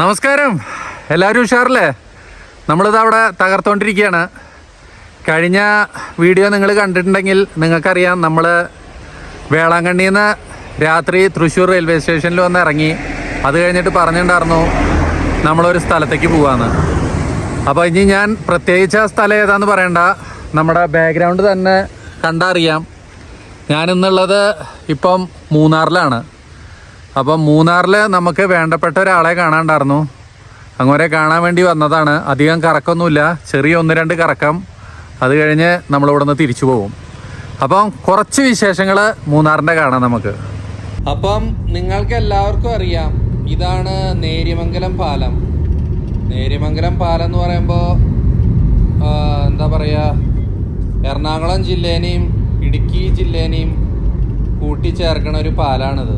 നമസ്കാരം, എല്ലാവരും ഉഷാറല്ലേ? നമ്മളിത് അവിടെ തകർത്തുകൊണ്ടിരിക്കുകയാണ്. കഴിഞ്ഞ വീഡിയോ നിങ്ങൾ കണ്ടിട്ടുണ്ടെങ്കിൽ നിങ്ങൾക്കറിയാം, നമ്മൾ വേളാങ്കണ്ണിയിൽ നിന്ന് രാത്രി തൃശ്ശൂർ റെയിൽവേ സ്റ്റേഷനിൽ വന്ന് ഇറങ്ങി. അത് കഴിഞ്ഞിട്ട് പറഞ്ഞിട്ടുണ്ടായിരുന്നു നമ്മളൊരു സ്ഥലത്തേക്ക് പോകാമെന്ന്. അപ്പോൾ ഇനി ഞാൻ പ്രത്യേകിച്ച് ആ സ്ഥലം ഏതാന്ന് പറയണ്ട, നമ്മുടെ ബാക്ക്ഗ്രൗണ്ട് തന്നെ കണ്ടറിയാം. ഞാനിന്നുള്ളത് ഇപ്പം മൂന്നാറിലാണ്. അപ്പം മൂന്നാറിൽ നമുക്ക് വേണ്ടപ്പെട്ട ഒരാളെ കാണാണ്ടായിരുന്നു. അങ്ങനെ കാണാൻ വേണ്ടി വന്നതാണ്. അധികം കറക്കമൊന്നുമില്ല, ചെറിയ 1-2 കറക്കം. അത് കഴിഞ്ഞ് നമ്മളിവിടെ നിന്ന് തിരിച്ചു പോകും. അപ്പം കുറച്ച് വിശേഷങ്ങൾ മൂന്നാറിൻ്റെ കാണാം നമുക്ക്. അപ്പം നിങ്ങൾക്ക് എല്ലാവർക്കും അറിയാം, ഇതാണ് നേര്യമംഗലം പാലം. നേര്യമംഗലം പാലം എന്ന് പറയുമ്പോൾ എന്താ പറയുക, എറണാകുളം ജില്ലേനെയും ഇടുക്കി ജില്ലേനെയും കൂട്ടിച്ചേർക്കണ ഒരു പാലാണിത്.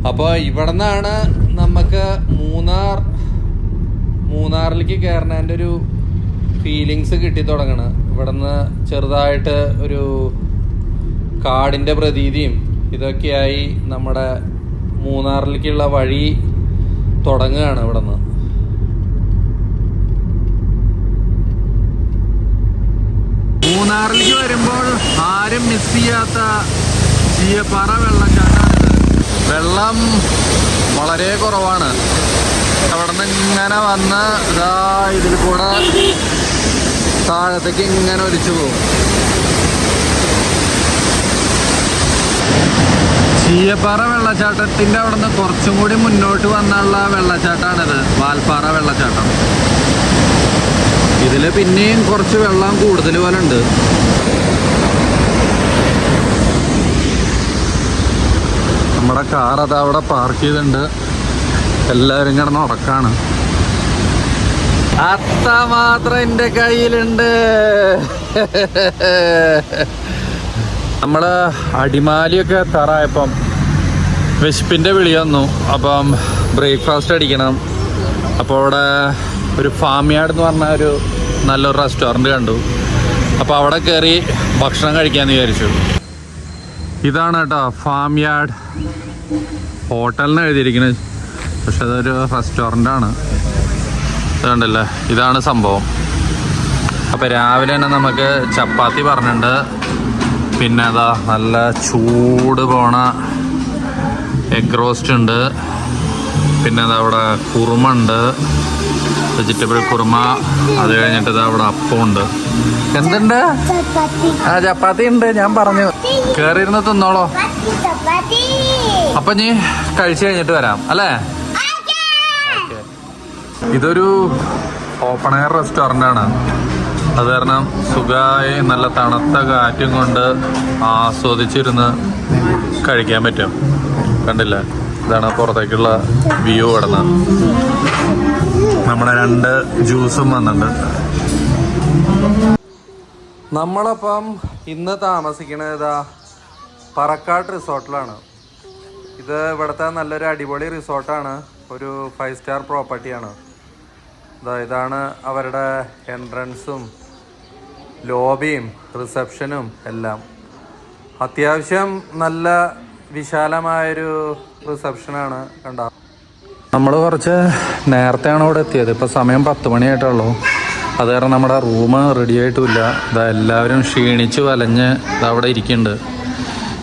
അപ്പോൾ ഇവിടെ നിന്നാണ് നമുക്ക് മൂന്നാറിലേക്ക് കയറുന്നതിൻ്റെ ഒരു ഫീലിങ്സ് കിട്ടി തുടങ്ങണം. ഇവിടെ നിന്ന് ചെറുതായിട്ട് ഒരു കാടിൻ്റെ പ്രതീതിയും ഇതൊക്കെയായി നമ്മുടെ മൂന്നാറിലേക്കുള്ള വഴി തുടങ്ങുകയാണ്. ഇവിടെ നിന്ന് മൂന്നാറിലേക്ക് വരുമ്പോൾ ആരും മിസ് ചെയ്യാത്ത ചീയപ്പാറ വെള്ളച്ചാട്ടമാണിത്. വെള്ളം വളരെ കുറവാണ്. അവിടെ നിന്ന് ഇങ്ങനെ വന്ന് ഇതാ ഇതിൽ കൂടെ താഴത്തേക്ക് ഇങ്ങനെ ഒലിച്ചു പോകും. ചീയപ്പാറ വെള്ളച്ചാട്ടത്തിൻ്റെ അവിടെ നിന്ന് കുറച്ചും കൂടി മുന്നോട്ട് വന്നുള്ള വെള്ളച്ചാട്ടമാണിത്, വാൽപ്പാറ വെള്ളച്ചാട്ടം. ഇതിൽ പിന്നെയും കുറച്ച് വെള്ളം കൂടുതൽ പോലെ ഉണ്ട്. നമ്മുടെ കാർ അത് അവിടെ പാർക്ക് ചെയ്തിട്ടുണ്ട്. എല്ലാവരും കിടന്ന് ഉറക്കാണ്. അത്ത മാത്രം എൻ്റെ കയ്യിലുണ്ട്. നമ്മൾ അടിമാലിയൊക്കെ എത്താറായപ്പം വിശപ്പിൻ്റെ വിളി വന്നു. അപ്പം ബ്രേക്ക്ഫാസ്റ്റ് അടിക്കണം. അപ്പോൾ അവിടെ ഒരു ഫാം യാർഡ് എന്ന് പറഞ്ഞ ഒരു നല്ലൊരു റെസ്റ്റോറൻറ്റ് കണ്ടു. അപ്പോൾ അവിടെ കയറി ഭക്ഷണം കഴിക്കാമെന്ന് വിചാരിച്ചു. ഇതാണ് കേട്ടോ ഫാം യാർഡ്. ഹോട്ടലിന് എഴുതിയിരിക്കുന്നത്, പക്ഷെ അതൊരു റെസ്റ്റോറൻ്റാണ്. ഇതുണ്ടല്ലേ, ഇതാണ് സംഭവം. അപ്പോൾ രാവിലെ തന്നെ നമുക്ക് ചപ്പാത്തി പറഞ്ഞിട്ടുണ്ട്. പിന്നെ അതാ നല്ല ചൂട് പോണ എഗ് റോസ്റ്റ് ഉണ്ട്. പിന്നെ അതാ അവിടെ കുറുമ ഉണ്ട്, വെജിറ്റബിൾ കുറുമ. അത് കഴിഞ്ഞിട്ട് ഇതാ അവിടെ അപ്പമുണ്ട്. എന്തുണ്ട്? ആ ചപ്പാത്തി ഉണ്ട്. ഞാൻ പറഞ്ഞു കയറിയിരുന്ന് തിന്നോളോ. അപ്പൊ നീ കഴിച്ചു കഴിഞ്ഞിട്ട് വരാം അല്ലേ? ഇതൊരു ഓപ്പൺ എയർ റെസ്റ്റോറൻ്റ് ആണ്. അത് കാരണം സുഖമായി നല്ല തണുത്ത കാറ്റും കൊണ്ട് ആസ്വദിച്ചിരുന്ന് കഴിക്കാൻ പറ്റും. കണ്ടില്ല, ഇതാണ് പുറത്തേക്കുള്ള വ്യൂ. കിടന്ന് നമ്മുടെ 2 ജ്യൂസും വന്നിട്ടുണ്ട്. നമ്മളപ്പം ഇന്ന് താമസിക്കുന്നത് ഇതാ പറക്കാട്ട് റിസോർട്ടിലാണ്. ഇത് ഇവിടുത്തെ നല്ലൊരു അടിപൊളി റിസോർട്ടാണ്. ഒരു 5 സ്റ്റാർ പ്രോപ്പർട്ടിയാണ്. ഇതാണ് അവരുടെ എൻട്രൻസും ലോബിയും റിസപ്ഷനും എല്ലാം. അത്യാവശ്യം നല്ല വിശാലമായൊരു റിസപ്ഷനാണ്. കണ്ടോ, നമ്മൾ കുറച്ച് നേരത്തെയാണ് ഇവിടെ എത്തിയത്. ഇപ്പോൾ സമയം 10 മണിയായിട്ടുള്ളൂ. അത് കാരണം നമ്മുടെ റൂം റെഡി ആയിട്ടുമില്ല. ഇതാ എല്ലാവരും ക്ഷീണിച്ച് വലഞ്ഞ് ഇതവിടെ ഇരിക്കുന്നുണ്ട്.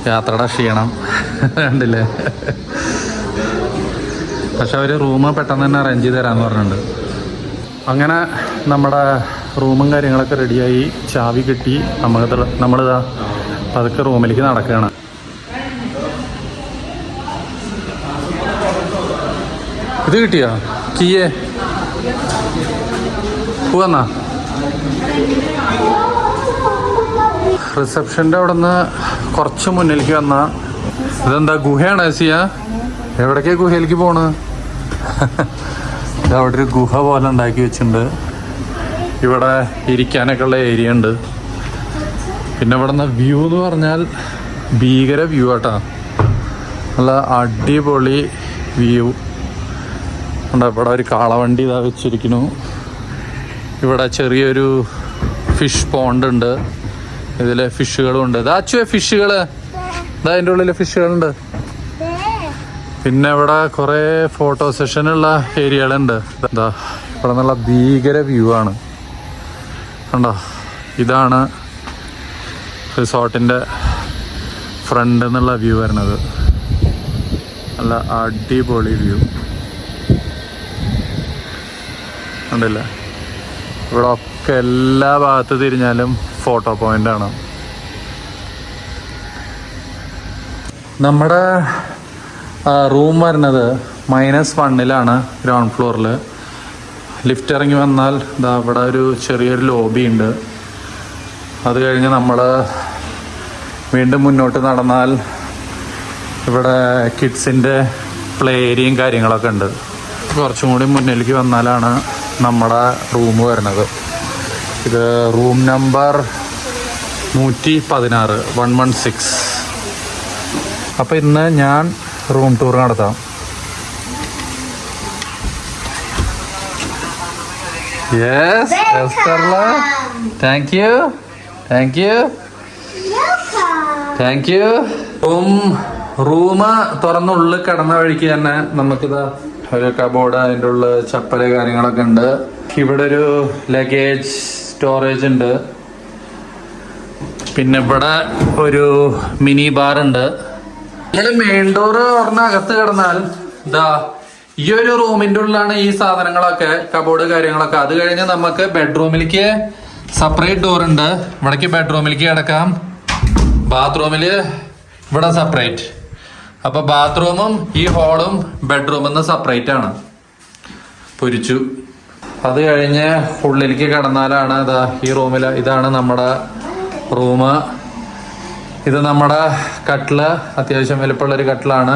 യാത്രയുടെ ക്ഷീണം കണ്ടില്ലേ. പക്ഷെ അവർ റൂം പെട്ടെന്ന് തന്നെ അറേഞ്ച് ചെയ്ത് തരാമെന്ന് പറഞ്ഞിട്ടുണ്ട്. അങ്ങനെ നമ്മുടെ റൂമും കാര്യങ്ങളൊക്കെ റെഡിയായി, ചാവി കിട്ടി. നമ്മളിതാ പതുക്കെ റൂമിലേക്ക് നടക്കുകയാണ്. ഇത് കിട്ടിയോ കീയേ? പോവാന്നാ. റിസപ്ഷൻ്റെ അവിടെ നിന്ന് കുറച്ച് മുന്നിലേക്ക് വന്ന ഇതെന്താ ഗുഹയാണ് സിയ? എവിടേക്കാ ഗുഹയിലേക്ക് പോണ്? അവിടെ ഒരു ഗുഹ പോലെ ഉണ്ടാക്കി വെച്ചിട്ടുണ്ട്. ഇവിടെ ഇരിക്കാനൊക്കെ ഉള്ള ഏരിയ ഉണ്ട്. പിന്നെ ഇവിടെ നിന്ന് വ്യൂ എന്ന് പറഞ്ഞാൽ ഭീകര വ്യൂ ആട്ടാ. നല്ല അടിപൊളി വ്യൂ ഉണ്ട്. ഇവിടെ ഒരു കാളവണ്ടി ഇതാ വെച്ചിരിക്കുന്നു. ഇവിടെ ചെറിയൊരു ഫിഷ് പോണ്ട് ഉണ്ട്. ഇതിൽ ഫിഷുകളും ഉണ്ട്. ഇതാ ഫിഷുകൾ, ഇതാ അതിൻ്റെ ഉള്ളിൽ ഫിഷുകളുണ്ട്. പിന്നെ ഇവിടെ കുറേ ഫോട്ടോ സെഷനുള്ള ഏരിയകളുണ്ട്. എന്താ ഇവിടെ നിന്നുള്ള ഭീകര വ്യൂ ആണ് കണ്ടോ. ഇതാണ് റിസോർട്ടിൻ്റെ ഫ്രണ്ട് എന്നുള്ള വ്യൂ വരുന്നത്. നല്ല അടിപൊളി വ്യൂ ഉണ്ടല്ലേ. ഇവിടെ ഒക്കെ എല്ലാ ഭാഗത്ത് തിരിഞ്ഞാലും ഫോട്ടോ പോയിന്റ് ആണ്. നമ്മുടെ റൂം വരുന്നത് -1 ഗ്രൗണ്ട് ഫ്ലോറിൽ. ലിഫ്റ്റ് ഇറങ്ങി വന്നാൽ ഇതാ ഇവിടെ ഒരു ചെറിയൊരു ലോബി ഉണ്ട്. അത് കഴിഞ്ഞ് നമ്മൾ വീണ്ടും മുന്നോട്ട് നടന്നാൽ ഇവിടെ കിഡ്സിൻ്റെ പ്ലേ ഏരിയയും കാര്യങ്ങളൊക്കെ ഉണ്ട്. കുറച്ചും കൂടി മുന്നിലേക്ക് വന്നാലാണ് നമ്മുടെ റൂം വരുന്നത്. ഇത് റൂം നമ്പർ 116 116. അപ്പോൾ ഇന്ന് ഞാൻ റൂം ടൂർ നടത്താം. യെസ് എസ്തർല, thank you thank you thank you. Room തുറന്നുള്ളിൽ കിടന്ന വഴിക്ക് തന്നെ നമുക്കിതാ ഒരു കബോർഡ്, അതിൻ്റെ ഉള്ളിൽ ചപ്പല് കാര്യങ്ങളൊക്കെ ഉണ്ട്. ഇവിടെ ഒരു ലഗേജ് സ്റ്റോറേജ് ഉണ്ട്. പിന്നെ ഇവിടെ ഒരു മിനി ബാർ ഉണ്ട്. നമ്മൾ മെയിൻ ഡോർ പറഞ്ഞ അകത്ത് കിടന്നാൽ ഇതാ ഈ ഒരു റൂമിന്റെ ഉള്ളിലാണ് ഈ സാധനങ്ങളൊക്കെ, കബോർഡ് കാര്യങ്ങളൊക്കെ. അത് കഴിഞ്ഞ് നമുക്ക് ബെഡ്റൂമിലേക്ക് സെപ്പറേറ്റ് ഡോർ ഉണ്ട്. ഇവിടേക്ക് ബെഡ്റൂമിലേക്ക് കിടക്കാം. ബാത്റൂമില് ഇവിടെ സെപ്പറേറ്റ്. അപ്പൊ ബാത്റൂമും ഈ ഹോളും ബെഡ്റൂമിൽ നിന്ന് സെപ്പറേറ്റ് ആണ്. പൊരിച്ചു. അത് കഴിഞ്ഞ് ഉള്ളിലേക്ക് കിടന്നാലാണ് ഇതാ ഈ റൂമില്. ഇതാണ് നമ്മുടെ റൂം. ഇത് നമ്മുടെ കട്ടില്, അത്യാവശ്യം വലുപ്പമുള്ളൊരു കട്ടിലാണ്.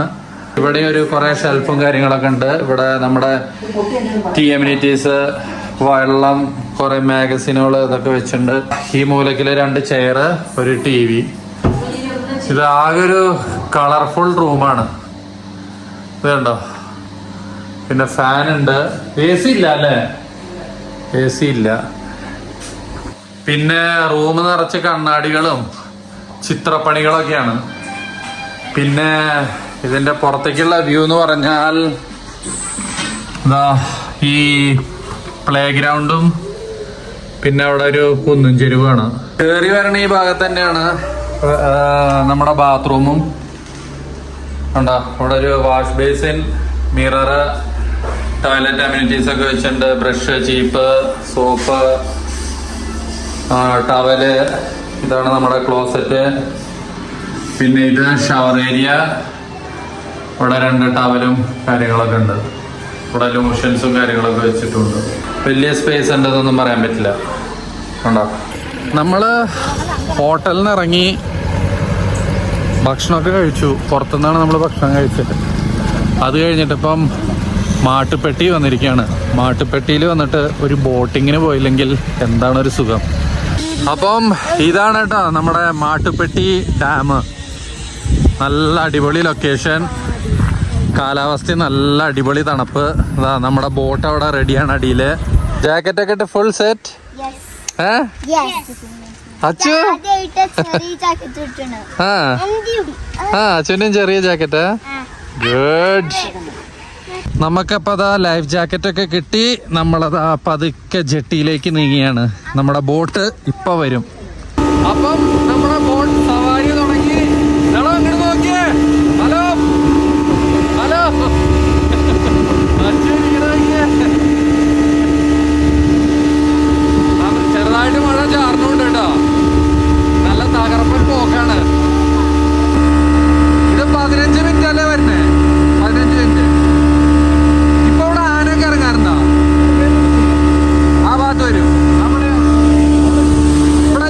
ഇവിടെ ഒരു കുറെ ഷെൽഫും കാര്യങ്ങളൊക്കെ ഉണ്ട്. ഇവിടെ നമ്മുടെ ടീ എമ്യൂണിറ്റീസ്, വെള്ളം, കുറെ മാഗസിനുകൾ ഇതൊക്കെ വെച്ചിട്ടുണ്ട്. ഈ മൂലക്കില് 2 ചെയർ, ഒരു TV. ഇത് ആകെ ഒരു കളർഫുൾ റൂമാണ്. ഇത് കണ്ടോ. പിന്നെ ഫാൻ ഉണ്ട്. AC ഇല്ല അല്ലേ? AC ഇല്ല. പിന്നെ റൂം നിറച്ച് കണ്ണാടികളും ചിത്രപ്പണികളൊക്കെയാണ്. പിന്നെ ഇതിന്റെ പുറത്തേക്കുള്ള വ്യൂ എന്ന് പറഞ്ഞാൽ ഇതാ ഈ പ്ലേ ഗ്രൗണ്ടും പിന്നെ അവിടെ ഒരു കുന്നും ചെരുവാണ്. കയറി വരണ ഈ ഭാഗത്ത് തന്നെയാണ് നമ്മുടെ ബാത്റൂമും. ഉണ്ടോ ഇവിടെ ഒരു wash basin, mirror, toilet amenities ഒക്കെ വെച്ചിട്ടുണ്ട്. ബ്രഷ്, ചീപ്പ്, സോപ്പ്, ടവല്. ഇതാണ് നമ്മുടെ ക്ലോസറ്റ്. പിന്നെ ഇത് ഷവർ ഏരിയ. ഇവിടെ 2 ടവലും കാര്യങ്ങളൊക്കെ ഉണ്ട്. ഇവിടെ ലോഷൻസും കാര്യങ്ങളൊക്കെ വെച്ചിട്ടുണ്ട്. വലിയ സ്പേസ് ഉണ്ടെന്നൊന്നും പറയാൻ പറ്റില്ല. ഉണ്ടോ. നമ്മള് ഹോട്ടലിൽ നിന്ന് ഇറങ്ങി ഭക്ഷണമൊക്കെ കഴിച്ചു. പുറത്തുനിന്നാണ് നമ്മൾ ഭക്ഷണം കഴിച്ചത്. അത് കഴിഞ്ഞിട്ട് ഇപ്പം മാട്ടുപ്പെട്ടി വന്നിരിക്കുകയാണ്. മാട്ടുപ്പെട്ടിയിൽ വന്നിട്ട് ഒരു ബോട്ടിങ്ങിന് പോയില്ലെങ്കിൽ എന്താണ് ഒരു സുഖം. അപ്പം ഇതാണ് കേട്ടോ നമ്മുടെ മാട്ടുപ്പെട്ടി ഡാം. നല്ല അടിപൊളി ലൊക്കേഷൻ, കാലാവസ്ഥ നല്ല അടിപൊളി തണുപ്പ്. അതാ നമ്മുടെ ബോട്ട് അവിടെ റെഡിയാണ് അടിയില്. ജാക്കറ്റ് ഒക്കെ ഇട്ട് ഫുൾ സെറ്റ്. അച്ചു അച്ഛനും ചെറിയ ജാക്കറ്റ്. ഗുഡ്. നമുക്കപ്പോൾ അതാ ലൈഫ് ജാക്കറ്റ് ഒക്കെ കിട്ടി. നമ്മളതാ പതുക്കെ ജെട്ടിയിലേക്ക് നീങ്ങിയാണ്. നമ്മുടെ ബോട്ട് ഇപ്പൊ വരും. അപ്പം നമ്മുടെ ബോട്ട് സവാരി തുടങ്ങി. അങ്ങോട്ട് നോക്കിയേ. Hello hello. ചെറുതായിട്ട് മഴ ചാർന്നുണ്ട് കേട്ടോ. നല്ല തകർപ്പൻ പോക്കാണ്. ഇത് 15 മിനിറ്റ് അല്ലേ വരുന്നേ? 15 മിനിറ്റ്. ഇപ്പൊ ഇവിടെ ആനയൊക്കെ ഇറങ്ങാറുണ്ടോ? ആ ഭാഗത്ത് വരും. ഇവിടെ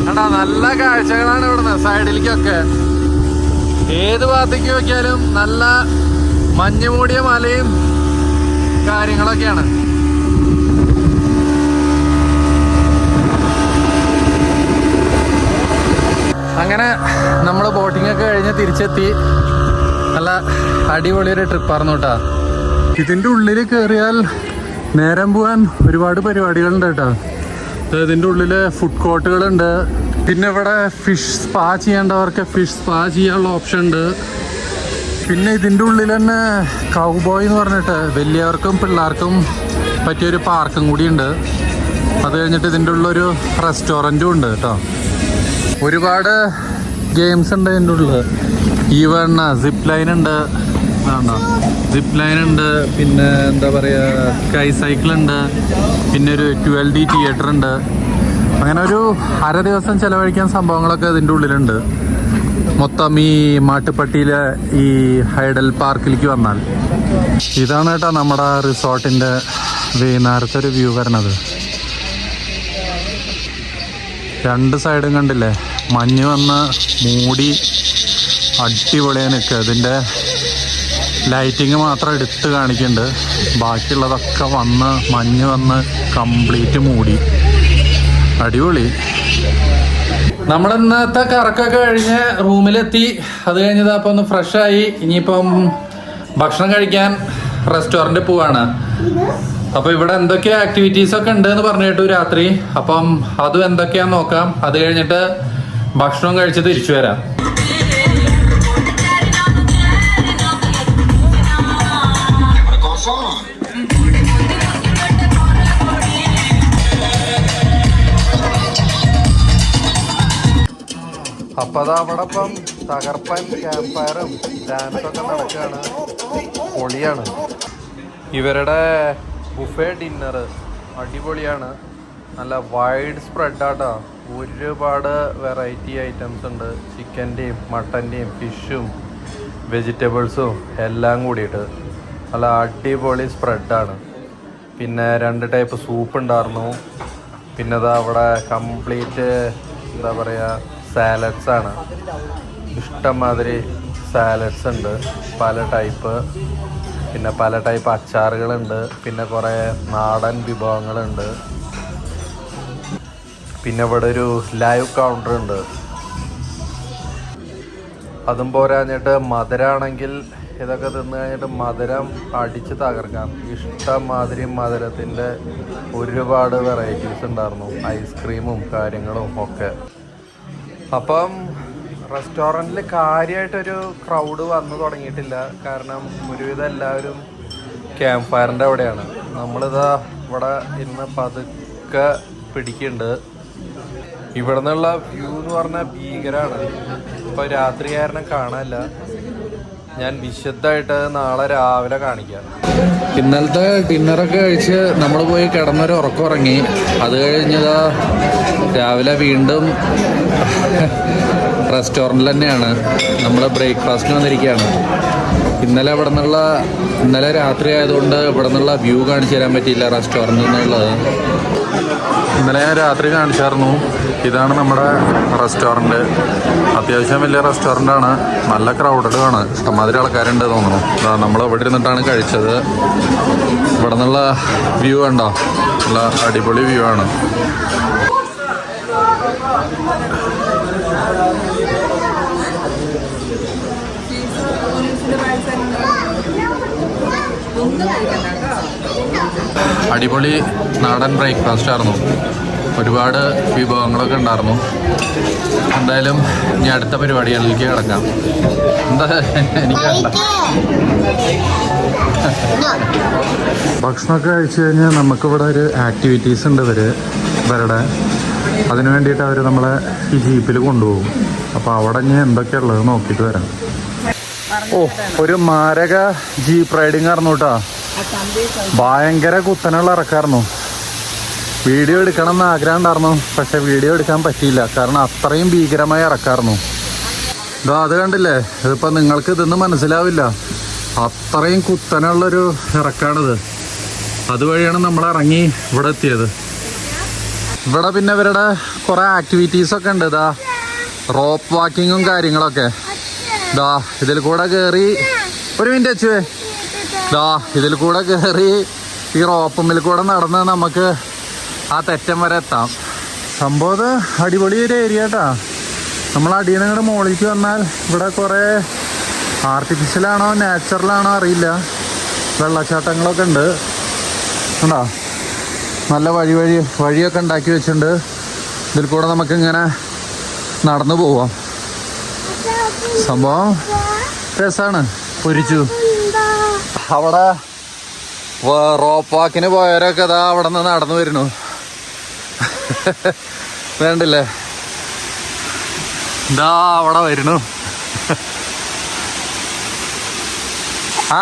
കണ്ടാ നല്ല കാഴ്ചകളാണ് ഇവിടുന്ന്. സൈഡിലേക്കൊക്കെ ഏത് ഭാഗത്തേക്ക് നോക്കിയാലും നല്ല മഞ്ഞ് മൂടിയ മലയും കാര്യങ്ങളൊക്കെയാണ്. അങ്ങനെ നമ്മൾ ബോട്ടിംഗ് ഒക്കെ കഴിഞ്ഞ് തിരിച്ചെത്തി. നല്ല അടിപൊളിയൊരു ട്രിപ്പായിരുന്നു കേട്ടോ. ഇതിൻ്റെ ഉള്ളിൽ കയറിയാൽ നേരം പോകാൻ ഒരുപാട് പരിപാടികളുണ്ട് കേട്ടോ. ഇതിൻ്റെ ഉള്ളിൽ ഫുഡ് കോർട്ടുകളുണ്ട്. പിന്നെ ഇവിടെ ഫിഷ് സ്പാ ചെയ്യേണ്ടവർക്ക് ഫിഷ് സ്പാ ചെയ്യാനുള്ള ഓപ്ഷൻ ഉണ്ട്. പിന്നെ ഇതിൻ്റെ ഉള്ളിൽ തന്നെ കൗബോയ് എന്ന് പറഞ്ഞിട്ട് വലിയവർക്കും പിള്ളേർക്കും പറ്റിയൊരു പാർക്കും കൂടി ഉണ്ട്. അത് കഴിഞ്ഞിട്ട് ഇതിൻ്റെ ഉള്ളൊരു റെസ്റ്റോറൻറ്റും ഉണ്ട് കേട്ടോ. ഒരുപാട് ഗെയിംസ് ഉണ്ട് ഇതിൻ്റെ ഉള്ളിൽ. ഈവൺ സിപ്പ് ലൈൻ ഉണ്ട്, സിപ്പ് ലൈൻ ഉണ്ട്. പിന്നെ എന്താ പറയുക, സ്കൈ സൈക്കിൾ ഉണ്ട്. പിന്നെ ഒരു 12D തിയേറ്റർ ഉണ്ട്. അങ്ങനെ ഒരു അര ദിവസം ചിലവഴിക്കാൻ സംഭവങ്ങളൊക്കെ ഇതിൻ്റെ ഉള്ളിലുണ്ട്. മൊത്തം ഈ മാട്ടുപ്പെട്ടിയിലെ ഈ ഹൈഡൽ പാർക്കിലേക്ക് വന്നാൽ ഇതാണ് കേട്ടോ നമ്മുടെ റിസോർട്ടിൻ്റെ വൈകുന്നേരത്തെ ഒരു വ്യൂ വരണത്. രണ്ട് സൈഡും കണ്ടില്ലേ, മഞ്ഞ് വന്ന് മൂടി അടിപൊളിയായി നിൽക്കുക. ഇതിൻ്റെ ലൈറ്റിങ് മാത്രം എടുത്ത് കാണിക്കുന്നുണ്ട്. ബാക്കിയുള്ളതൊക്കെ വന്ന് മഞ്ഞ് വന്ന് കംപ്ലീറ്റ് മൂടി. അടിപൊളി. നമ്മൾ ഇന്നത്തെ കറക്കൊക്കെ കഴിഞ്ഞ് റൂമിലെത്തി. അത് കഴിഞ്ഞത് അപ്പം ഒന്ന് ഫ്രഷായി. ഇനിയിപ്പം ഭക്ഷണം കഴിക്കാൻ റെസ്റ്റോറൻറ്റിൽ പോവാണ്. അപ്പോൾ ഇവിടെ എന്തൊക്കെ ആക്ടിവിറ്റീസൊക്കെ ഉണ്ട് എന്ന് പറഞ്ഞു കേട്ടു രാത്രി. അപ്പം അതും എന്തൊക്കെയാന്ന് നോക്കാം. അത് കഴിഞ്ഞിട്ട് ഭക്ഷണം കഴിച്ച് തിരിച്ചു വരാം. അപ്പം അത് അവിടെ ഇപ്പം തകർപ്പൻ ക്യാമ്പ് ഫയറും ഡാൻസൊക്കെ നടക്കുകയാണ്. പൊളിയാണ്. ഇവരുടെ ബുഫേ ഡിന്നർ അടിപൊളിയാണ്. നല്ല വൈഡ് സ്പ്രെഡാട്ടോ. ഒരുപാട് വെറൈറ്റി ഐറ്റംസ് ഉണ്ട്. ചിക്കൻ്റെയും മട്ടൻ്റെയും ഫിഷും വെജിറ്റബിൾസും എല്ലാം കൂടിയിട്ട് നല്ല അടിപൊളി സ്പ്രെഡാണ്. പിന്നെ 2 ടൈപ്പ് സൂപ്പ് ഉണ്ടായിരുന്നു. പിന്നെ അത് അവിടെ കംപ്ലീറ്റ് എന്താ പറയുക, സാലഡ്സാണ്. ഇഷ്ടംമാതിരി സാലഡ്സ് ഉണ്ട്, പല ടൈപ്പ്. പിന്നെ പല ടൈപ്പ് അച്ചാറുകളുണ്ട്. പിന്നെ കുറേ നാടൻ വിഭവങ്ങളുണ്ട്. പിന്നെ ഇവിടെ ഒരു ലൈവ് കൗണ്ടർ ഉണ്ട്. അതും പോരാഞ്ഞിട്ട് മധുരമാണെങ്കിൽ ഇതൊക്കെ തിന്നു കഴിഞ്ഞിട്ട് മധുരം അടിച്ച് തകർക്കാം. ഇഷ്ടംമാതിരി മധുരത്തിൻ്റെ ഒരുപാട് വെറൈറ്റീസ് ഉണ്ടായിരുന്നു. ഐസ്ക്രീമും കാര്യങ്ങളും ഒക്കെ. അപ്പം റെസ്റ്റോറൻറ്റിൽ കാര്യമായിട്ടൊരു ക്രൗഡ് വന്നു തുടങ്ങിയിട്ടില്ല. കാരണം ഒരുവിധം എല്ലാവരും ക്യാമ്പ് ഫയറിൻ്റെ അവിടെയാണ്. നമ്മളിതാ ഇവിടെ ഇന്ന് പതുക്കെ പിടിക്കുന്നുണ്ട്. ഇവിടെ നിന്നുള്ള വ്യൂ എന്ന് പറഞ്ഞാൽ ഭീകരമാണ്. ഇപ്പോൾ രാത്രി കാരണം കാണാനില്ല. ഞാൻ വിശദമായിട്ട് നാളെ രാവിലെ കാണിക്കാം. ഇന്നലത്തെ ഡിന്നറൊക്കെ കഴിച്ച് നമ്മൾ പോയി കിടന്നൊരു ഉറക്കമുറങ്ങി. അത് കഴിഞ്ഞതാ രാവിലെ വീണ്ടും റെസ്റ്റോറൻറ്റിൽ തന്നെയാണ് നമ്മൾ ബ്രേക്ക്ഫാസ്റ്റിന് വന്നിരിക്കുകയാണ്. ഇന്നലെ രാത്രി ആയതുകൊണ്ട് ഇവിടെ നിന്നുള്ള വ്യൂ കാണിച്ചു തരാൻ പറ്റിയില്ല റെസ്റ്റോറൻറ്റിൽ നിന്നുള്ളത്. ഇന്നലെ ഞാൻ രാത്രി കാണിച്ചായിരുന്നു. ഇതാണ് നമ്മുടെ റെസ്റ്റോറൻറ്റ്. അത്യാവശ്യം വലിയ റെസ്റ്റോറൻ്റാണ്. നല്ല ക്രൗഡഡുമാണ്. ഇഷ്ടംമാതിരി ആൾക്കാരുണ്ട് തോന്നുന്നു. നമ്മൾ ഇവിടെ ഇരുന്നിട്ടാണ് കഴിച്ചത്. ഇവിടെ നിന്നുള്ള വ്യൂ കണ്ടോ, നല്ല അടിപൊളി വ്യൂ ആണ്. അടിപൊളി നാടൻ ബ്രേക്ക്ഫാസ്റ്റ് ആയിരുന്നു. ഒരുപാട് വിഭവങ്ങളൊക്കെ ഉണ്ടായിരുന്നു. എന്തായാലും ഇനി അടുത്ത പരിപാടികളിലേക്ക് കിടക്കാം. എന്താ എനിക്ക് ഭക്ഷണമൊക്കെ കഴിച്ചു കഴിഞ്ഞാൽ നമുക്കിവിടെ ഒരു ആക്ടിവിറ്റീസ് ഉണ്ട് ഇവരുടെ. അതിനു വേണ്ടിയിട്ട് അവർ നമ്മളെ ഈ ജീപ്പിൽ കൊണ്ടുപോകും. അപ്പോൾ അവിടെ ഇനി എന്തൊക്കെയുള്ളത് നോക്കിയിട്ട് വരാം. ഒരു മാരക ജീപ്പ് റൈഡിങ് ആയിരുന്നു കേട്ടോ. ഭയങ്കര കുത്തനുള്ള ഇറക്കായിരുന്നു. വീഡിയോ എടുക്കണം എന്ന് ആഗ്രഹം ഉണ്ടായിരുന്നു. പക്ഷെ വീഡിയോ എടുക്കാൻ പറ്റിയില്ല. കാരണം അത്രയും ഭീകരമായ ഇറക്കായിരുന്നു. ഇതാ അത് കണ്ടില്ലേ, ഇതിപ്പോൾ നിങ്ങൾക്ക് ഇതൊന്നും മനസ്സിലാവില്ല. അത്രയും കുത്തനുള്ളൊരു ഇറക്കാണിത്. അതുവഴിയാണ് നമ്മൾ ഇറങ്ങി ഇവിടെ എത്തിയത്. ഇവിടെ പിന്നെ ഇവരുടെ കുറെ ആക്ടിവിറ്റീസൊക്കെ ഉണ്ട്. ഇതാ റോപ്പ് വാക്കിങ്ങും കാര്യങ്ങളൊക്കെ. ഇതാ ഇതിൽ കൂടെ കയറി, ഒരു മിനിറ്റ് വെച്ചുവേ, ഇതാ ഇതിൽ കൂടെ കയറി ഈ റോപ്പുമ്മിൽ കൂടെ നടന്ന് നമുക്ക് ആ തെറ്റം വരെ എത്താം. സംഭവം അടിപൊളി ഒരു ഏരിയ കേട്ടാ. നമ്മൾ അടിയിൽ നിന്ന് ഇങ്ങോട്ട് മുകളിലേക്ക് വന്നാൽ ഇവിടെ കുറേ ആർട്ടിഫിഷ്യലാണോ നാച്ചുറലാണോ അറിയില്ല, വെള്ളച്ചാട്ടങ്ങളൊക്കെ ഉണ്ട്. ഉണ്ടോ, നല്ല വഴിയൊക്കെ ഉണ്ടാക്കി വെച്ചിട്ടുണ്ട്. ഇതിൽ കൂടെ നമുക്കിങ്ങനെ നടന്നു പോവാം. സംഭവം രസമാണ്. പൊരിച്ചു അവിടെ റോപ്പ് വാക്കിന് പോയവരൊക്കെ ഇതാ അവിടെ നിന്ന് നടന്നു വരുന്നു. വേണ്ടില്ലേ, ഇതാ അവിടെ വരുന്നു.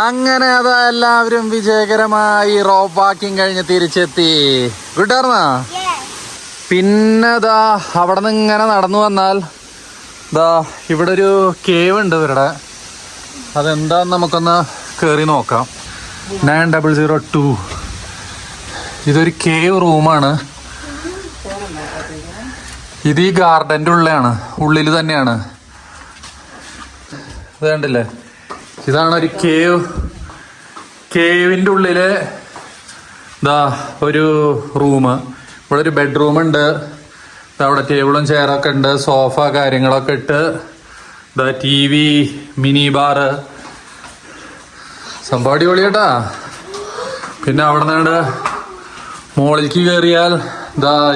അങ്ങനെ അതാ എല്ലാവരും വിജയകരമായി റോപ്പ് വാക്കിങ് കഴിഞ്ഞ് തിരിച്ചെത്തി. കിട്ടാർന്നാ? പിന്നെ ദാ അവിടെ നിന്ന് ഇങ്ങനെ നടന്നു വന്നാൽ ദാ ഇവിടെ ഒരു കേവ് ഉണ്ട് ഇവരുടെ. അതെന്താന്ന് നമുക്കൊന്ന് കയറി നോക്കാം. 9002. ഇതൊരു കേവ് റൂമാണ്. ഇത് ഈ ഗാർഡൻ്റെ ഉള്ളിൽ തന്നെയാണ്. ഇത് കണ്ടില്ലേ, ഇതാണ് ഒരു കേവിൻ്റെ ഉള്ളില് ഇതാ ഒരു റൂം. ഇവിടെ ഒരു ബെഡ്റൂം ഉണ്ട്. അവിടെ ടേബിളും ചെയറൊക്കെ ഉണ്ട്, സോഫ കാര്യങ്ങളൊക്കെ ഇട്ട്. ഇതാ TV, മിനി ബാറ്, സംഭവം അടിപൊളി കേട്ടാ. പിന്നെ അവിടെ നിന്ന് മുകളിലേക്ക് കയറിയാൽ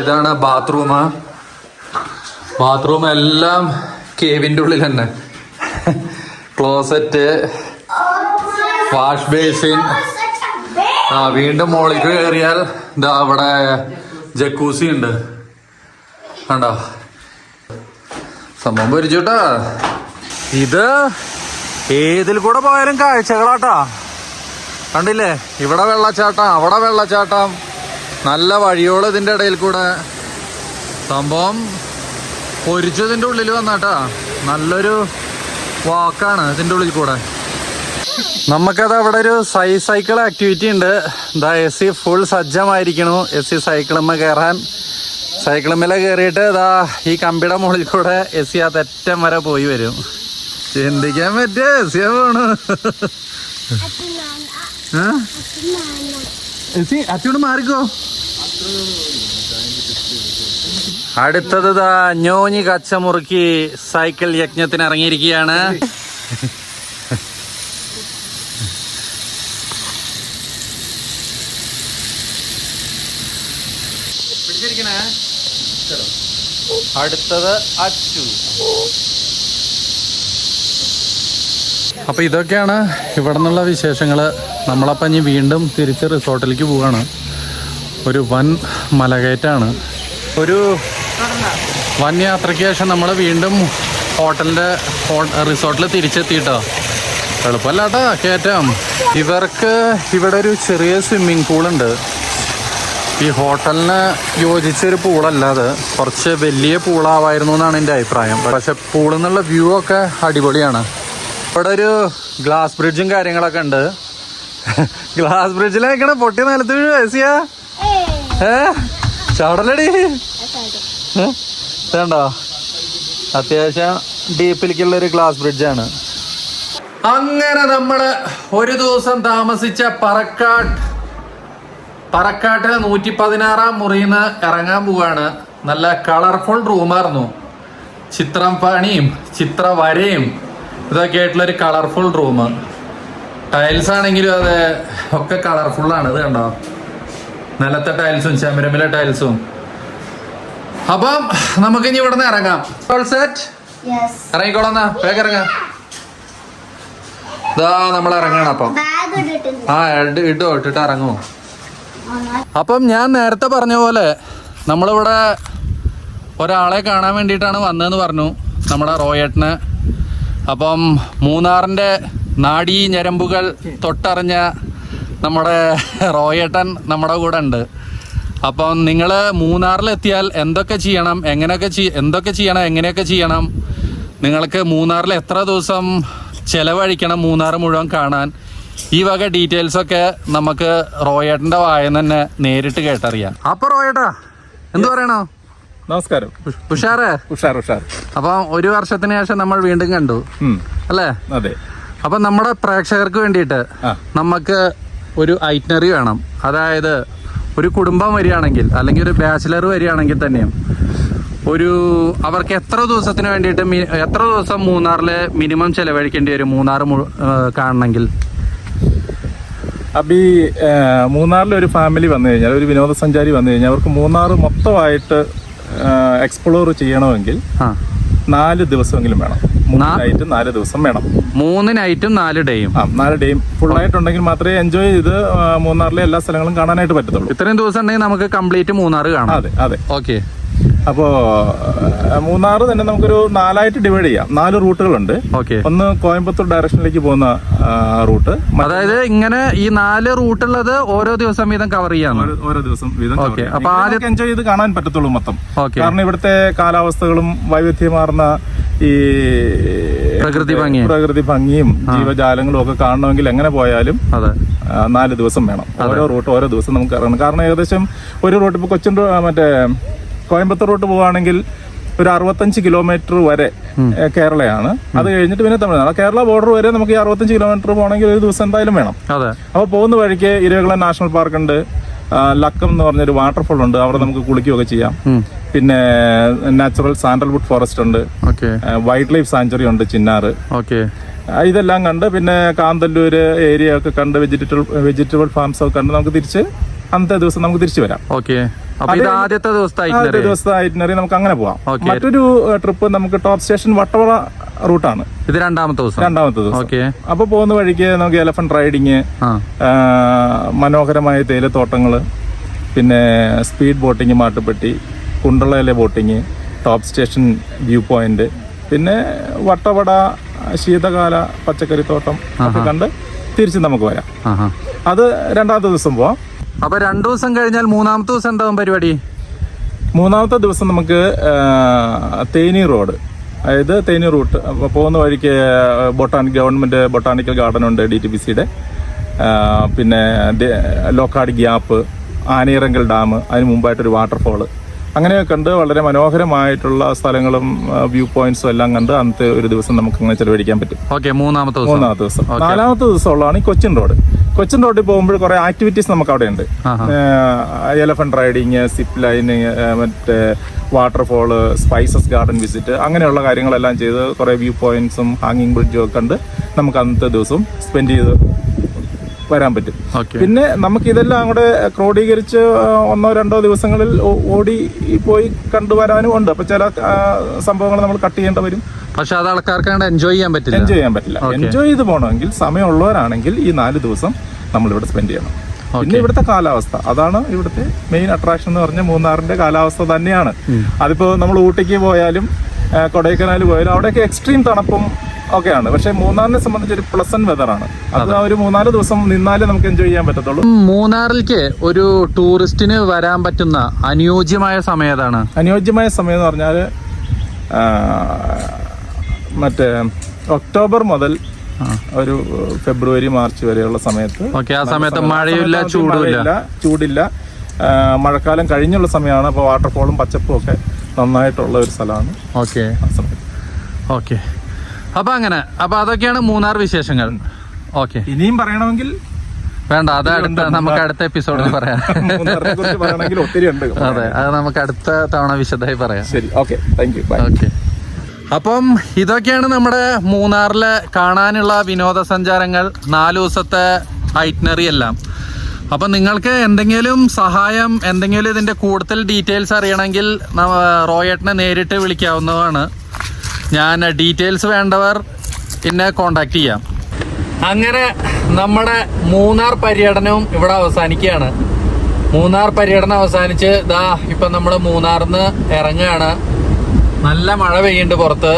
ഇതാണ് ബാത്റൂം എല്ലാം കേവിൻ്റെ ഉള്ളിൽ തന്നെ. Closet, wash basin. വീണ്ടും മുകളിലേക്ക് കയറിയാൽ അവിടെ ജക്കൂസി ഉണ്ട്. കണ്ടോ, സംഭവം പൊരിച്ചുട്ടാ. ഇത് ഏതിൽ കൂടെ പോയാലും കാഴ്ചകളാട്ടാ. കണ്ടില്ലേ, ഇവിടെ വെള്ളച്ചാട്ടം, അവിടെ വെള്ളച്ചാട്ടം, നല്ല വഴിയോളം ഇതിൻ്റെ ഇടയിൽ കൂടെ. സംഭവം പൊരിച്ചതിൻ്റെ ഉള്ളിൽ വന്നാട്ടാ. നല്ലൊരു വാക്കാണ് ഇതിൻ്റെ ഉള്ളിൽ കൂടെ. നമുക്കത് അവിടെ ഒരു സൈക്കിൾ ആക്ടിവിറ്റി ഉണ്ട്. ദാ AC ഫുൾ സജ്ജമായിരിക്കണു. AC സൈക്കിളുമ്മ കയറാൻ. സൈക്കിളുമ്മേലെ കയറിയിട്ട് ഇതാ ഈ കമ്പിയുടെ മുകളിൽ കൂടെ AC ആ തെറ്റം വരെ പോയി വരും. ചിന്തിക്കാൻ പറ്റിയ AC പോണു. അച്ഛനോട് മാറിക്കോ. അടുത്തത് ഞോഞ്ഞി കച്ചമുറുക്കി സൈക്കിൾ യജ്ഞത്തിന് ഇറങ്ങിയിരിക്കുകയാണ്. അടുത്തത് അച്ചു. അപ്പൊ ഇതൊക്കെയാണ് ഇവിടെ നിന്നുള്ള വിശേഷങ്ങള്. നമ്മളപ്പം ഇനി വീണ്ടും തിരിച്ച് റിസോർട്ടിലേക്ക് പോവാണ്. ഒരു വൻ മലകയറ്റാണ്. ഒരു വൻ യാത്രയ്ക്ക് ശേഷം നമ്മൾ വീണ്ടും റിസോർട്ടിൽ തിരിച്ചെത്തിയിട്ടോ. എളുപ്പമല്ലാട്ടാ കയറ്റം. ഇവർക്ക് ഇവിടെ ഒരു ചെറിയ സ്വിമ്മിങ് പൂളുണ്ട്. ഈ ഹോട്ടലിന് യോജിച്ചൊരു പൂളല്ലാതെ കുറച്ച് വലിയ പൂളാവായിരുന്നു എന്നാണ് എൻ്റെ അഭിപ്രായം. പക്ഷെ പൂളിൽ നിന്നുള്ള വ്യൂ ഒക്കെ അടിപൊളിയാണ്. ഇവിടെ ഒരു ഗ്ലാസ് ബ്രിഡ്ജും കാര്യങ്ങളൊക്കെ ഉണ്ട്. ഗ്ലാസ് ബ്രിഡ്ജിലേക്കണ പൊട്ടി നിലത്ത് വീഴും. ഏസിയാ ചാടലടി. വേണ്ടോ, അത്യാവശ്യം ഡീപ്പിലേക്കുള്ളൊരു ഗ്ലാസ് ബ്രിഡ്ജാണ്. അങ്ങനെ നമ്മള് ഒരു ദിവസം താമസിച്ച പറക്കാട്ടിലെ 116 മുറിന്ന് ഇറങ്ങാൻ പോവാണ്. നല്ല കളർഫുൾ റൂമായിരുന്നു. ചിത്രം പണിയും ചിത്രവരയും ഇതൊക്കെ ആയിട്ടുള്ളൊരു കളർഫുൾ റൂം. ടൈൽസ് ആണെങ്കിലും അത് ഒക്കെ കളർഫുള്ളാണ്. ഇത് കണ്ടോ, നിലത്തെ ടൈൽസും ചമരമിലെ ടൈൽസും. അപ്പം നമുക്കിനി ഇവിടെ നിന്ന് ഇറങ്ങാം. ഇറങ്ങിക്കോളാം, വേഗം ഇറങ്ങാം. ഇതാ നമ്മൾ ഇറങ്ങണം. അപ്പം ഇട്ടിട്ട് ഇറങ്ങുമോ? അപ്പം ഞാൻ നേരത്തെ പറഞ്ഞ പോലെ നമ്മളിവിടെ ഒരാളെ കാണാൻ വേണ്ടിയിട്ടാണ് വന്നതെന്ന് പറഞ്ഞു, നമ്മുടെ റോയേട്ടന്. അപ്പം മൂന്നാറിൻ്റെ നാഡീ ഞരമ്പുകൾ തൊട്ടറിഞ്ഞ നമ്മുടെ റോയേട്ടൻ നമ്മുടെ കൂടെ ഉണ്ട്. അപ്പം നിങ്ങൾ മൂന്നാറിലെത്തിയാൽ എന്തൊക്കെ ചെയ്യണം, എങ്ങനെയൊക്കെ ചെയ്യണം, നിങ്ങൾക്ക് മൂന്നാറിൽ എത്ര ദിവസം ചെലവഴിക്കണം മൂന്നാർ മുഴുവൻ കാണാൻ, ഈ വക ഡീറ്റെയിൽസൊക്കെ നമുക്ക് റോയേട്ടൻ്റെ വായന്ന് തന്നെ നേരിട്ട് കേട്ടറിയാം. അപ്പോൾ റോയേട്ടാ എന്ത് പറയണോ? നമസ്കാരം. ഉഷാറ്. അപ്പൊ 1 വർഷത്തിന് ശേഷം നമ്മൾ വീണ്ടും കണ്ടു അല്ലേ? അതെ. അപ്പൊ നമ്മുടെ പ്രേക്ഷകർക്ക് വേണ്ടിയിട്ട് നമുക്ക് ഒരു ഐറ്റിനറി വേണം. അതായത് ഒരു കുടുംബം വരികയാണെങ്കിൽ അല്ലെങ്കിൽ ഒരു ബാച്ചിലർ വരികയാണെങ്കിൽ തന്നെയും അവർക്ക് എത്ര ദിവസത്തിന് വേണ്ടിയിട്ട് എത്ര ദിവസം മൂന്നാറില് മിനിമം ചെലവഴിക്കേണ്ടി വരും മൂന്നാർ കാണണമെങ്കിൽ? അപ്പൊ ഈ മൂന്നാറിൽ ഒരു ഫാമിലി വന്നു കഴിഞ്ഞാൽ, ഒരു വിനോദസഞ്ചാരി വന്നു കഴിഞ്ഞാൽ അവർക്ക് മൂന്നാർ മൊത്തമായിട്ട് എക്സ്പ്ലോർ ചെയ്യണമെങ്കിൽ 4 ദിവസമെങ്കിലും വേണം. 3 നൈറ്റും 4 ദിവസം വേണം. 3 നൈറ്റും 4 ഡേയും. 4 ഡേയും ഫുള്ളായിട്ടുണ്ടെങ്കിൽ മാത്രമേ എൻജോയ് ചെയ്ത് മൂന്നാറിലെ എല്ലാ സ്ഥലങ്ങളും കാണാനായിട്ട് പറ്റത്തുള്ളൂ. ഇത്രയും ദിവസം ഉണ്ടെങ്കിൽ നമുക്ക് കംപ്ലീറ്റ് മൂന്നാർ കാണാം. അതെ. ഓക്കെ. അപ്പോൾ മൂന്നാർ തന്നെ നമുക്കൊരു 4ആയിട്ട് ഡിവൈഡ് ചെയ്യാം. 4 റൂട്ടുകളുണ്ട്. ഒന്ന് കോയമ്പത്തൂർ ഡയറക്ഷനിലേക്ക് പോകുന്ന റൂട്ട്. അതായത് ഇങ്ങനെ ഈ 4 റൂട്ടുള്ളത് ഓരോ ദിവസം വീതം കവർ ചെയ്യാം. ഓരോ ദിവസം വീതം. അപ്പൊ ആദ്യം എൻജോയ് ചെയ്ത് കാണാൻ പറ്റത്തുള്ളൂ മൊത്തം. കാരണം ഇവിടുത്തെ കാലാവസ്ഥകളും വൈവിധ്യമാർന്ന ഈ പ്രകൃതി ഭംഗിയും ജീവജാലങ്ങളും ഒക്കെ കാണണമെങ്കിൽ എങ്ങനെ പോയാലും 4 ദിവസം വേണം. ഓരോ റൂട്ട് ഓരോ ദിവസം നമുക്ക് ഇറങ്ങണം. കാരണം ഏകദേശം ഒരു റൂട്ട് ഇപ്പൊ കൊച്ചിൻ കോയമ്പത്തൂർ റൂട്ട് പോവുകയാണെങ്കിൽ ഒരു 65 കിലോമീറ്റർ വരെ കേരളയാണ്. അത് കഴിഞ്ഞിട്ട് പിന്നെ തമിഴ്നാട്. കേരള ബോർഡർ വരെ നമുക്ക് ഈ 65 കിലോമീറ്റർ പോകണമെങ്കിൽ ഒരു ദിവസം എന്തായാലും വേണം. അപ്പോൾ പോകുന്ന വഴിക്ക് ഇരവികുളം നാഷണൽ പാർക്ക് ഉണ്ട്, ലക്കം എന്ന് പറഞ്ഞൊരു വാട്ടർഫോൾ ഉണ്ട്, അവിടെ നമുക്ക് കുളിക്കുകയൊക്കെ ചെയ്യാം. പിന്നെ നാച്ചുറൽ സാൻഡൽവുഡ് ഫോറസ്റ്റ് ഉണ്ട്, വൈൽഡ് ലൈഫ് സാഞ്ചുറി ഉണ്ട് ചിന്നാർ. ഇതെല്ലാം കണ്ട് പിന്നെ കാന്തല്ലൂര് ഏരിയ ഒക്കെ കണ്ട് വെജിറ്റബിൾ ഫാംസ് ഒക്കെ കണ്ട് നമുക്ക് തിരിച്ച് അന്നത്തെ ദിവസം നമുക്ക് തിരിച്ചു വരാം. ആദ്യത്തെ ദിവസത്തെ ഐറ്റിനറി നമുക്ക് അങ്ങനെ പോവാം. മറ്റൊരു ട്രിപ്പ് നമുക്ക് ടോപ്പ് സ്റ്റേഷൻ വട്ടവട റൂട്ടാണ്. ഇത് രണ്ടാമത്തെ ദിവസം. അപ്പൊ പോകുന്ന വഴിക്ക് നമുക്ക് എലഫന്റ് റൈഡിങ്, മനോഹരമായ തേയിലത്തോട്ടങ്ങള്, പിന്നെ സ്പീഡ് ബോട്ടിങ് മാട്ടുപ്പെട്ടി, കുണ്ടളയിലെ boating, top station view point, പിന്നെ വട്ടവട ശീതകാല പച്ചക്കറിത്തോട്ടം ഒക്കെ കണ്ട് തിരിച്ച് നമുക്ക് വരാം. അത് രണ്ടാമത്തെ ദിവസം പോവാം. അപ്പൊ 2 ദിവസം കഴിഞ്ഞാൽ മൂന്നാമത്തെ ദിവസം എന്താവും പരിപാടി? മൂന്നാമത്തെ ദിവസം നമുക്ക് തേനി റോഡ്, അതായത് തേനി റൂട്ട്. അപ്പോൾ പോകുന്ന വഴിക്ക് ഗവൺമെന്റ് ബൊട്ടാണിക്കൽ ഗാർഡൻ ഉണ്ട്, DTPCയുടെ. പിന്നെ ലോക്കാട് ഗ്യാപ്പ്, ആനയിറങ്കൽ ഡാം, അതിന് മുമ്പായിട്ടൊരു വാട്ടർഫോള്, അങ്ങനെയൊക്കെ കണ്ട് വളരെ മനോഹരമായിട്ടുള്ള സ്ഥലങ്ങളും വ്യൂ പോയിന്റ്സും എല്ലാം കണ്ട് അന്നത്തെ ഒരു ദിവസം നമുക്ക് അങ്ങനെ ചെലവഴിക്കാൻ പറ്റും. മൂന്നാമത്തെ ദിവസം. 4ാമത്തെ ദിവസമുള്ളതാണ് ഈ കൊച്ചിൻ റോഡ്. കൊച്ചിൻ റോഡിൽ പോകുമ്പോൾ കുറെ ആക്ടിവിറ്റീസ് നമുക്ക് അവിടെ ഉണ്ട്. എലഫന്റ് റൈഡിങ്, സിപ്പ് ലൈനിങ്, മറ്റേ വാട്ടർഫോള്, സ്പൈസസ് ഗാർഡൻ വിസിറ്റ്, അങ്ങനെയുള്ള കാര്യങ്ങളെല്ലാം ചെയ്ത് കുറെ വ്യൂ പോയിന്റ്സും ഹാങ്ങിങ് ബ്രിഡ്ജും ഒക്കെ കണ്ട് നമുക്ക് അന്നത്തെ ദിവസം സ്പെൻഡ് ചെയ്ത് വരാൻ പറ്റും. പിന്നെ നമുക്ക് ഇതെല്ലാം കൂടെ ക്രോഡീകരിച്ച് 1-2 ദിവസങ്ങളിൽ ഓടി പോയി കണ്ടുവരാനും ഉണ്ട്. അപ്പൊ ചില സംഭവങ്ങൾ നമ്മൾ കട്ട് ചെയ്യേണ്ടി വരും. പക്ഷെ അത് ആൾക്കാർക്ക് എൻജോയ് ചെയ്യാൻ പറ്റില്ല. എൻജോയ് ചെയ്ത് പോകണമെങ്കിൽ സമയമുള്ളവരാണെങ്കിൽ ഈ 4 ദിവസം നമ്മളിവിടെ സ്പെൻഡ് ചെയ്യണം. പിന്നെ ഇവിടുത്തെ കാലാവസ്ഥ, അതാണ് ഇവിടുത്തെ മെയിൻ അട്രാക്ഷൻ എന്ന് പറഞ്ഞാൽ മൂന്നാറിന്റെ കാലാവസ്ഥ തന്നെയാണ്. അതിപ്പോ നമ്മൾ ഊട്ടിക്ക് പോയാലും കൊടൈക്കനാൽ പോയാലും അവിടെയൊക്കെ എക്സ്ട്രീം തണുപ്പും ഒക്കെയാണ്. പക്ഷെ മൂന്നാറിനെ സംബന്ധിച്ച് ഒരു പ്ലസന്റ് വെതറാണ്. അത് ഒരു 3-4 ദിവസം നിന്നാലേ നമുക്ക് എൻജോയ് ചെയ്യാൻ പറ്റത്തുള്ളൂ. മൂന്നാറിലേക്ക് ഒരു ടൂറിസ്റ്റിന് വരാൻ പറ്റുന്ന അനുയോജ്യമായ സമയം ഏതാണ്? അനുയോജ്യമായ സമയം എന്ന് പറഞ്ഞാൽ മറ്റേ ഒക്ടോബർ മുതൽ ഒരു ഫെബ്രുവരി മാർച്ച് വരെയുള്ള സമയത്ത്. ആ സമയത്ത് മഴയില്ല, ചൂടില്ല, മഴക്കാലം കഴിഞ്ഞുള്ള സമയമാണ്. അപ്പോൾ വാട്ടർഫോളും പച്ചപ്പും ഒക്കെ നന്നായിട്ടുള്ള ഒരു സ്ഥലമാണ്. ഓക്കെ. അപ്പൊ അതൊക്കെയാണ് മൂന്നാർ വിശേഷങ്ങൾ. ഓക്കെ. ഇനിയും പറയണമെങ്കിൽ വേണ്ട, അത് നമുക്ക് അടുത്ത എപ്പിസോഡിൽ പറയാം. ഒത്തിരി ഉണ്ട്. അതെ, അത് നമുക്ക് അടുത്ത തവണ വിശദമായി പറയാം. ശരി, ഓക്കെ, താങ്ക് യു. ഓക്കെ. അപ്പം ഇതൊക്കെയാണ് നമ്മുടെ മൂന്നാറിലെ കാണാനുള്ള വിനോദസഞ്ചാരങ്ങൾ, 4 ദിവസത്തെ ഐറ്റിനറി എല്ലാം. അപ്പം നിങ്ങൾക്ക് എന്തെങ്കിലും സഹായം, എന്തെങ്കിലും ഇതിൻ്റെ കൂടുതൽ ഡീറ്റെയിൽസ് അറിയണമെങ്കിൽ റോയേട്ടനെ നേരിട്ട് വിളിക്കാവുന്നതാണ്. ഞാൻ ഡീറ്റെയിൽസ് വേണ്ടവർ എന്നെ കോണ്ടാക്ട് ചെയ്യാം. അങ്ങനെ നമ്മുടെ മൂന്നാർ പര്യടനവും ഇവിടെ അവസാനിക്കുകയാണ്. മൂന്നാർ പര്യടനം അവസാനിച്ച് ഇപ്പം നമ്മൾ മൂന്നാറിന്ന് ഇറങ്ങുകയാണ്. നല്ല മഴ പെയ്യുന്നുണ്ട് പുറത്ത്.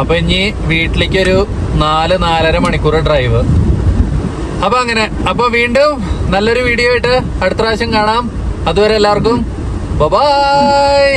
അപ്പം ഇനി വീട്ടിലേക്കൊരു 4-4.5 മണിക്കൂർ ഡ്രൈവ്. അപ്പം വീണ്ടും നല്ലൊരു വീഡിയോ ആയിട്ട് അടുത്ത പ്രാവശ്യം കാണാം. അതുവരെ എല്ലാവർക്കും ബൈ.